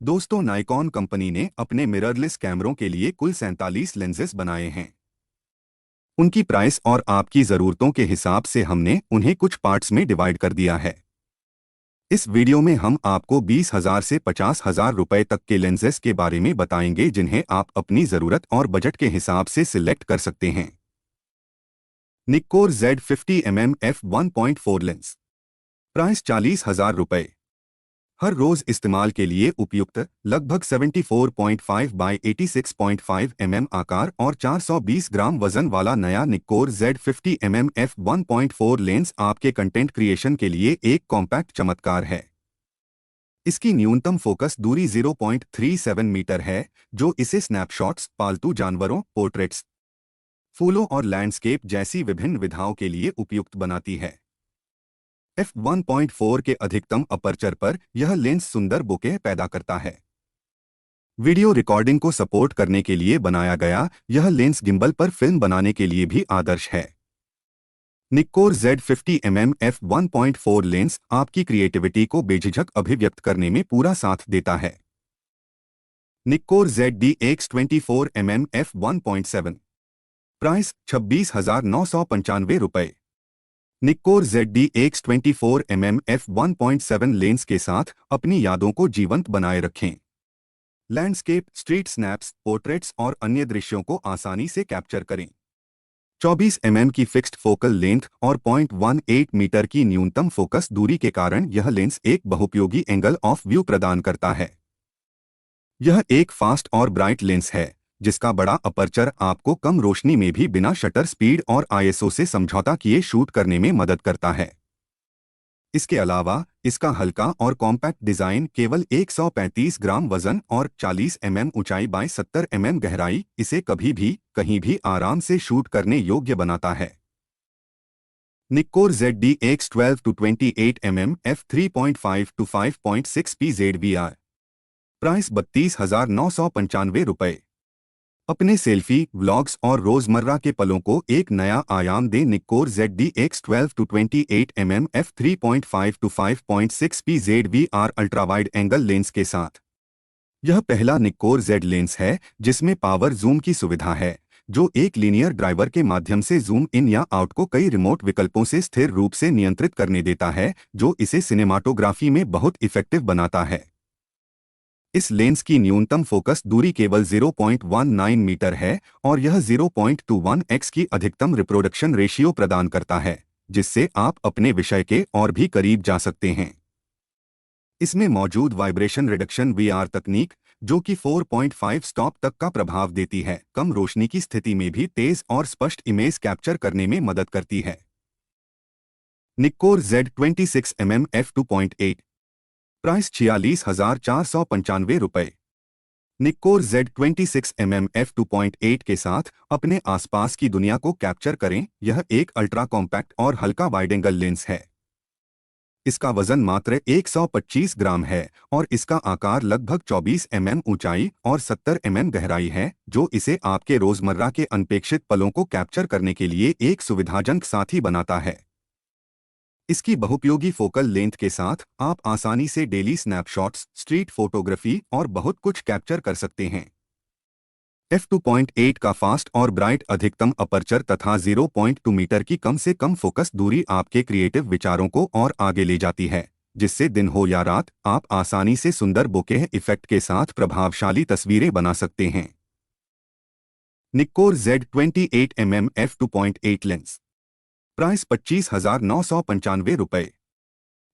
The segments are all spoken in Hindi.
दोस्तों, नाइकॉन कंपनी ने अपने मिररलेस कैमरों के लिए कुल 47 लेंसेज बनाए हैं। उनकी प्राइस और आपकी ज़रूरतों के हिसाब से हमने उन्हें कुछ पार्ट्स में डिवाइड कर दिया है। इस वीडियो में हम आपको 20,000 से 50,000 रुपए तक के लेंसेज के बारे में बताएंगे जिन्हें आप अपनी ज़रूरत और बजट के हिसाब से सिलेक्ट कर सकते हैं। निक्कोर Z50mm f1.4 लेंस, प्राइस 40,000 रुपए। हर रोज इस्तेमाल के लिए उपयुक्त, लगभग 74.5 बाई 86.5 आकार और 420 ग्राम वजन वाला नया निक्कोर Z50mm f1.4 लेंस आपके कंटेंट क्रिएशन के लिए एक कॉम्पैक्ट चमत्कार है। इसकी न्यूनतम फोकस दूरी 0.37 मीटर है, जो इसे स्नैपशॉट्स, पालतू जानवरों, पोर्ट्रेट्स, फूलों और लैंडस्केप जैसी विभिन्न विधाओं के लिए उपयुक्त बनाती है। f1.4 के अधिकतम अपर्चर पर यह लेंस सुंदर बुके पैदा करता है। वीडियो रिकॉर्डिंग को सपोर्ट करने के लिए बनाया गया यह लेंस गिम्बल पर फिल्म बनाने के लिए भी आदर्श है। निक्कोर Z50mm f1.4 लेंस आपकी क्रिएटिविटी को बेझिझक अभिव्यक्त करने में पूरा साथ देता है। निक्कोर ZDX24mm f1.7, प्राइस 26,995 रुपए। निक्कोर ZDX24mm f1.7 लेंस के साथ अपनी यादों को जीवंत बनाए रखें। लैंडस्केप, स्ट्रीट स्नैप्स, पोर्ट्रेट्स और अन्य दृश्यों को आसानी से कैप्चर करें। 24 की फिक्स्ड फोकल लेंथ और 0.18 मीटर की न्यूनतम फोकस दूरी के कारण यह लेंस एक बहुपयोगी एंगल ऑफ व्यू प्रदान करता है। यह एक फास्ट और ब्राइट लेंस है जिसका बड़ा अपर्चर आपको कम रोशनी में भी बिना शटर स्पीड और ISO से समझौता किए शूट करने में मदद करता है। इसके अलावा इसका हल्का और कॉम्पैक्ट डिजाइन केवल 135 ग्राम वजन और 40 ऊंचाई बाय 70 गहराई इसे कभी भी कहीं भी आराम से शूट करने योग्य बनाता है। निक्कोर ZDX12-28mm f3.5 to 5.6 PZVR, price 32,995 रुपए। अपने सेल्फी, व्लॉग्स और रोजमर्रा के पलों को एक नया आयाम दे निक्कोर ZDX12-28mm f3.5 to 5.6 PZVR ultrawide angle lens के साथ। यह पहला निक्कोर Z लेंस है जिसमें पावर जूम की सुविधा है, जो एक लीनियर ड्राइवर के माध्यम से जूम इन या आउट को कई रिमोट विकल्पों से स्थिर रूप से नियंत्रित करने देता है, जो इसे सिनेमाटोग्राफी में बहुत इफेक्टिव बनाता है। इस लेंस की न्यूनतम फोकस दूरी केवल 0.19 मीटर है और यह 0.21x की अधिकतम रिप्रोडक्शन रेशियो प्रदान करता है, जिससे आप अपने विषय के और भी करीब जा सकते हैं। इसमें मौजूद वाइब्रेशन रिडक्शन VR तकनीक, जो कि 4.5 स्टॉप तक का प्रभाव देती है, कम रोशनी की स्थिति में भी तेज और स्पष्ट इमेज कैप्चर करने में मदद करती है। निक्कोर Z26mm f2.8, प्राइस 46,495 रुपए। निक्कोर Z26mm f2.8 के साथ अपने आसपास की दुनिया को कैप्चर करें। यह एक अल्ट्रा कॉम्पैक्ट और हल्का वाइड एंगल लेंस है। इसका वजन मात्र 125 ग्राम है और इसका आकार लगभग 24 ऊंचाई और 70 गहराई है, जो इसे आपके रोजमर्रा के अनपेक्षित पलों को कैप्चर करने के लिए एक सुविधाजनक साथी बनाता है। इसकी बहुपयोगी फोकल लेंथ के साथ आप आसानी से डेली स्नैपशॉट्स, स्ट्रीट फोटोग्राफी और बहुत कुछ कैप्चर कर सकते हैं। f2.8 का फास्ट और ब्राइट अधिकतम अपर्चर तथा 0.2 मीटर की कम से कम फोकस दूरी आपके क्रिएटिव विचारों को और आगे ले जाती है, जिससे दिन हो या रात आप आसानी से सुंदर बोके इफेक्ट के साथ प्रभावशाली तस्वीरें बना सकते हैं। निक्कोर Z28mm f2.8 लेंस, प्राइस 25,995 रुपए।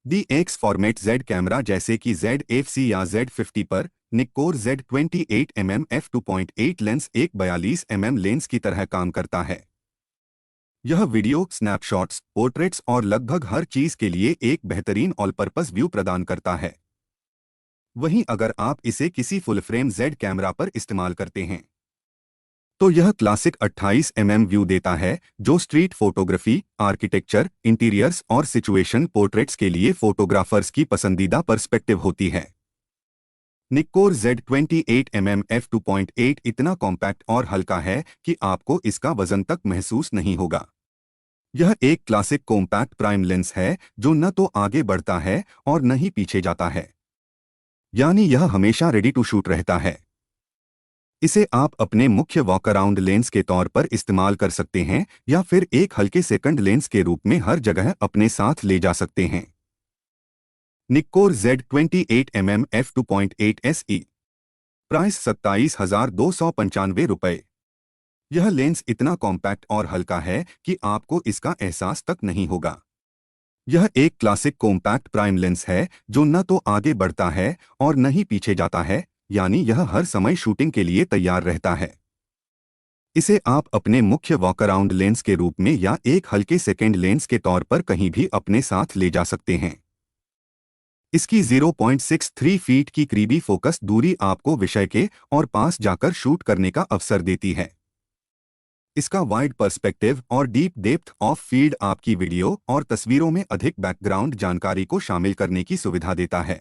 DX फॉर्मेट Z कैमरा जैसे कि ZFC या Z50 पर निक्कोर Z28mm f2.8 लेंस एक 42 लेंस की तरह काम करता है। यह वीडियो, स्नैपशॉट्स, पोर्ट्रेट्स और लगभग हर चीज के लिए एक बेहतरीन ऑल पर्पस व्यू प्रदान करता है। वहीं अगर आप इसे किसी फुल फ्रेम Z कैमरा पर इस्तेमाल करते हैं तो यह क्लासिक 28 व्यू देता है, जो स्ट्रीट फोटोग्राफी, आर्किटेक्चर, इंटीरियर्स और सिचुएशन पोर्ट्रेट्स के लिए फोटोग्राफर्स की पसंदीदा पर्सपेक्टिव होती है। निक्कोर Z28mm f2.8 इतना कॉम्पैक्ट और हल्का है कि आपको इसका वजन तक महसूस नहीं होगा। यह एक क्लासिक कॉम्पैक्ट प्राइम लेंस है जो न तो आगे बढ़ता है और न ही पीछे जाता है। यानी यह हमेशा रेडी टू शूट रहता है। इसे आप अपने मुख्य वॉक अराउंड लेंस के तौर पर इस्तेमाल कर सकते हैं या फिर एक हल्के सेकंड लेंस के रूप में हर जगह अपने साथ ले जा सकते हैं। निक्कोर Z28mm f2.8 SE। प्राइस 27,295 रुपये। यह लेंस इतना कॉम्पैक्ट और हल्का है कि आपको इसका एहसास तक नहीं होगा। यह एक क्लासिक कॉम्पैक्ट प्राइम लेंस है जो न तो आगे बढ़ता है और न ही पीछे जाता है, यानी यह हर समय शूटिंग के लिए तैयार रहता है। इसे आप अपने मुख्य वॉक अराउंड लेंस के रूप में या एक हल्के सेकेंड लेंस के तौर पर कहीं भी अपने साथ ले जा सकते हैं। इसकी 0.63 फीट की करीबी फोकस दूरी आपको विषय के और पास जाकर शूट करने का अवसर देती है। इसका वाइड पर्सपेक्टिव और डीप डेप्थ ऑफ फील्ड आपकी वीडियो और तस्वीरों में अधिक बैकग्राउंड जानकारी को शामिल करने की सुविधा देता है।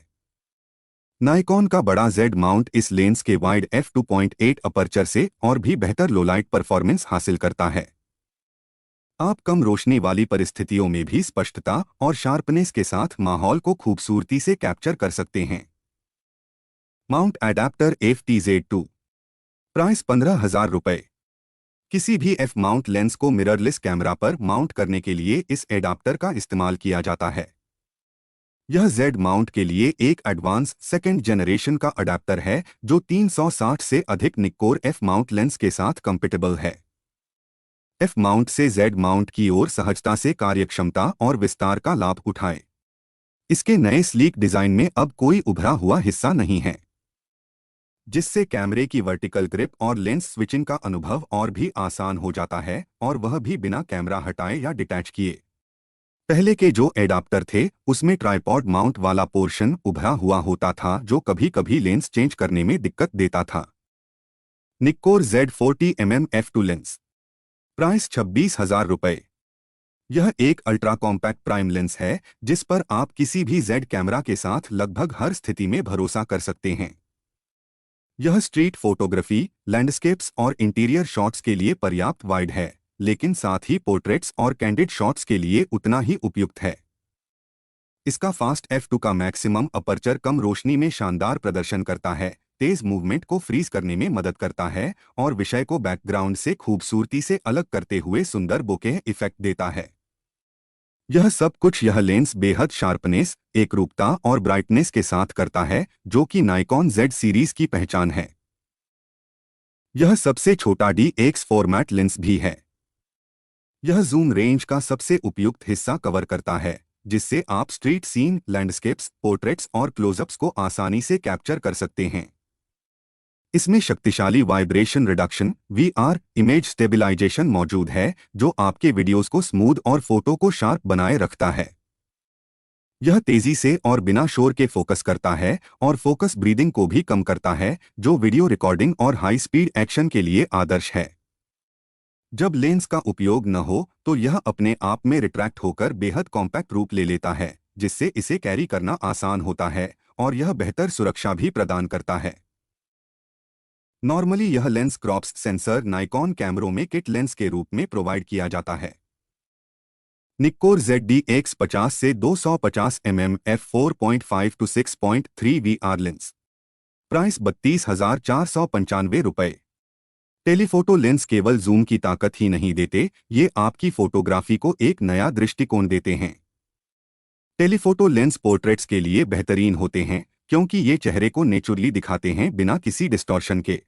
नाइकॉन का बड़ा Z माउंट इस लेंस के वाइड f2.8 अपर्चर से और भी बेहतर लोलाइट परफॉर्मेंस हासिल करता है। आप कम रोशनी वाली परिस्थितियों में भी स्पष्टता और शार्पनेस के साथ माहौल को खूबसूरती से कैप्चर कर सकते हैं। Mount adapter FTZ2। प्राइस 15,000 रुपये। किसी भी F माउंट लेंस को मिररलेस कैमरा पर माउंट करने के लिए इस एडाप्टर का इस्तेमाल किया जाता है। यह Z माउंट के लिए एक एडवांस सेकेंड जनरेशन का अडेप्टर है जो 360 से अधिक निक्कोर F माउंट लेंस के साथ कंपेटेबल है। F माउंट से Z माउंट की ओर सहजता से कार्यक्षमता और विस्तार का लाभ उठाएं। इसके नए स्लीक डिजाइन में अब कोई उभरा हुआ हिस्सा नहीं है, जिससे कैमरे की वर्टिकल ग्रिप और लेंस स्विचिंग का अनुभव और भी आसान हो जाता है, और वह भी बिना कैमरा हटाए या डिटैच किए। पहले के जो एडाप्टर थे उसमें ट्राइपॉड माउंट वाला पोर्शन उभरा हुआ होता था जो कभी कभी लेंस चेंज करने में दिक्कत देता था। निक्कोर Z40mm f2 लेंस। प्राइस 26,000 रुपये। यह एक अल्ट्रा कॉम्पैक्ट प्राइम लेंस है जिस पर आप किसी भी Z कैमरा के साथ लगभग हर स्थिति में भरोसा कर सकते हैं। यह स्ट्रीट फोटोग्राफी, लैंडस्केप्स और इंटीरियर शॉट्स के लिए पर्याप्त वाइड है, लेकिन साथ ही पोर्ट्रेट्स और कैंडिड शॉट्स के लिए उतना ही उपयुक्त है। इसका फास्ट f2 का मैक्सिमम अपर्चर कम रोशनी में शानदार प्रदर्शन करता है, तेज मूवमेंट को फ्रीज करने में मदद करता है और विषय को बैकग्राउंड से खूबसूरती से अलग करते हुए सुंदर बोके इफेक्ट देता है। यह सब कुछ यह लेंस बेहद शार्पनेस, एकरूपता और ब्राइटनेस के साथ करता है जो कि नाइकॉन Z सीरीज की पहचान है। यह सबसे छोटा DX फॉर्मेट लेंस भी है। यह जूम रेंज का सबसे उपयुक्त हिस्सा कवर करता है, जिससे आप स्ट्रीट सीन, लैंडस्केप्स, पोर्ट्रेट्स और क्लोजअप्स को आसानी से कैप्चर कर सकते हैं। इसमें शक्तिशाली vibration reduction VR image stabilisation मौजूद है जो आपके वीडियोस को स्मूथ और फोटो को शार्प बनाए रखता है। यह तेजी से और बिना शोर के फोकस करता है और फोकस ब्रीदिंग को भी कम करता है, जो वीडियो रिकॉर्डिंग और हाई स्पीड एक्शन के लिए आदर्श है। जब लेंस का उपयोग न हो तो यह अपने आप में रिट्रैक्ट होकर बेहद कॉम्पैक्ट रूप ले लेता है, जिससे इसे कैरी करना आसान होता है और यह बेहतर सुरक्षा भी प्रदान करता है। नॉर्मली यह लेंस क्रॉप्स सेंसर नाइकॉन कैमरों में किट लेंस के रूप में प्रोवाइड किया जाता है। निक्कोर ZDX50 से 250mm f4.5 to 6.3 VR lens. Price 32,495 रुपये। टेलीफोटो लेंस केवल जूम की ताकत ही नहीं देते, ये आपकी फोटोग्राफी को एक नया दृष्टिकोण देते हैं। टेलीफोटो लेंस पोर्ट्रेट्स के लिए बेहतरीन होते हैं क्योंकि ये चेहरे को नेचुरली दिखाते हैं बिना किसी डिस्टॉर्शन के।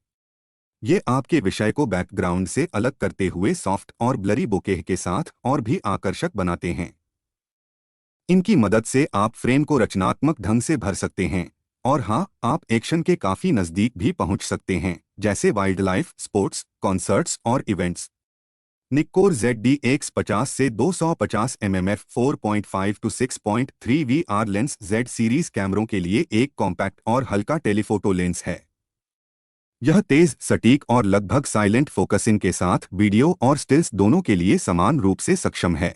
ये आपके विषय को बैकग्राउंड से अलग करते हुए सॉफ्ट और ब्लरी बोकेह के साथ और भी आकर्षक बनाते हैं। इनकी मदद से आप फ्रेम को रचनात्मक ढंग से भर सकते हैं, और हाँ, आप एक्शन के काफी नजदीक भी पहुंच सकते हैं, जैसे वाइल्ड लाइफ, स्पोर्ट्स, कॉन्सर्ट्स और इवेंट्स। निक्कोर ZDX50 से 250mm f4.5 to 6.3 VR lens Z series कैमरों के लिए एक कॉम्पैक्ट और हल्का टेलीफोटो लेंस है। यह तेज, सटीक और लगभग साइलेंट फोकसिंग के साथ वीडियो और स्टिल्स दोनों के लिए समान रूप से सक्षम है।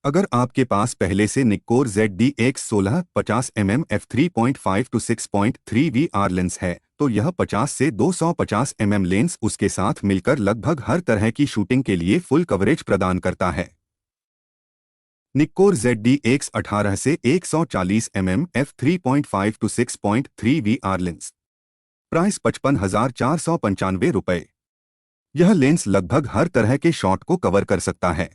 अगर आपके पास पहले से निक्कोर ZDX16 50mm f3.5 to 6.3 VR lens है तो यह 50 से 250mm लेंस उसके साथ मिलकर लगभग हर तरह की शूटिंग के लिए फुल कवरेज प्रदान करता है। निक्कोर ZD-X18 से 140 mm f3.5 to 6.3 VR lens. Price 55,495 रुपये। यह लेंस लगभग हर तरह के शॉट को कवर कर सकता है।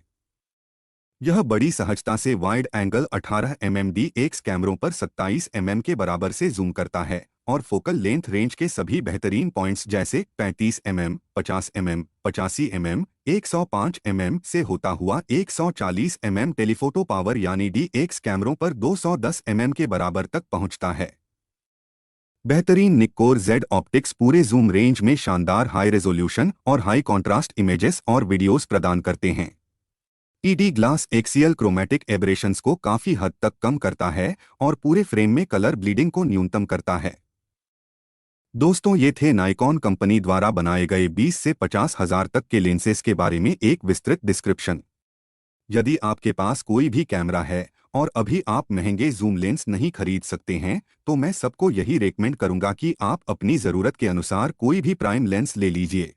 यह बड़ी सहजता से वाइड एंगल 18 mm DX कैमरों पर 27 mm के बराबर से जूम करता है और फोकल लेंथ रेंज के सभी बेहतरीन पॉइंट्स जैसे 35 mm, 50 mm, 85 mm, 105 mm से होता हुआ 140 mm टेलीफोटो पावर यानी DX कैमरों पर 210 mm के बराबर तक पहुंचता है। बेहतरीन निक्कोर Z ऑप्टिक्स पूरे जूम रेंज में शानदार हाई रेजोल्यूशन और हाई कॉन्ट्रास्ट इमेजेस और वीडियोस प्रदान करते हैं। ED glass axial chromatic aberrations को काफी हद तक कम करता है और पूरे फ्रेम में कलर ब्लीडिंग को न्यूनतम करता है। दोस्तों, ये थे नाइकॉन कंपनी द्वारा बनाए गए 20 से 50 हजार तक के लेंसेज के बारे में एक विस्तृत डिस्क्रिप्शन। यदि आपके पास कोई भी कैमरा है और अभी आप महंगे जूम लेंस नहीं खरीद सकते हैं, तो मैं सबको यही रेकमेंड करूंगा कि आप अपनी ज़रूरत के अनुसार कोई भी प्राइम लेंस ले लीजिए।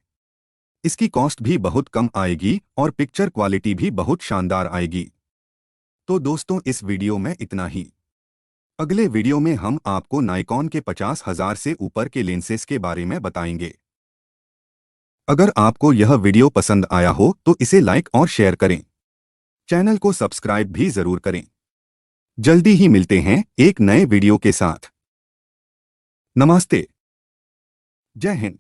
इसकी कॉस्ट भी बहुत कम आएगी और पिक्चर क्वालिटी भी बहुत शानदार आएगी। तो दोस्तों, इस वीडियो में इतना ही। अगले वीडियो में हम आपको नाइकॉन के 50,000 से ऊपर के लेंसेज के बारे में बताएंगे। अगर आपको यह वीडियो पसंद आया हो तो इसे लाइक और शेयर करें। चैनल को सब्सक्राइब भी जरूर करें। जल्दी ही मिलते हैं एक नए वीडियो के साथ। नमस्ते। जय हिंद।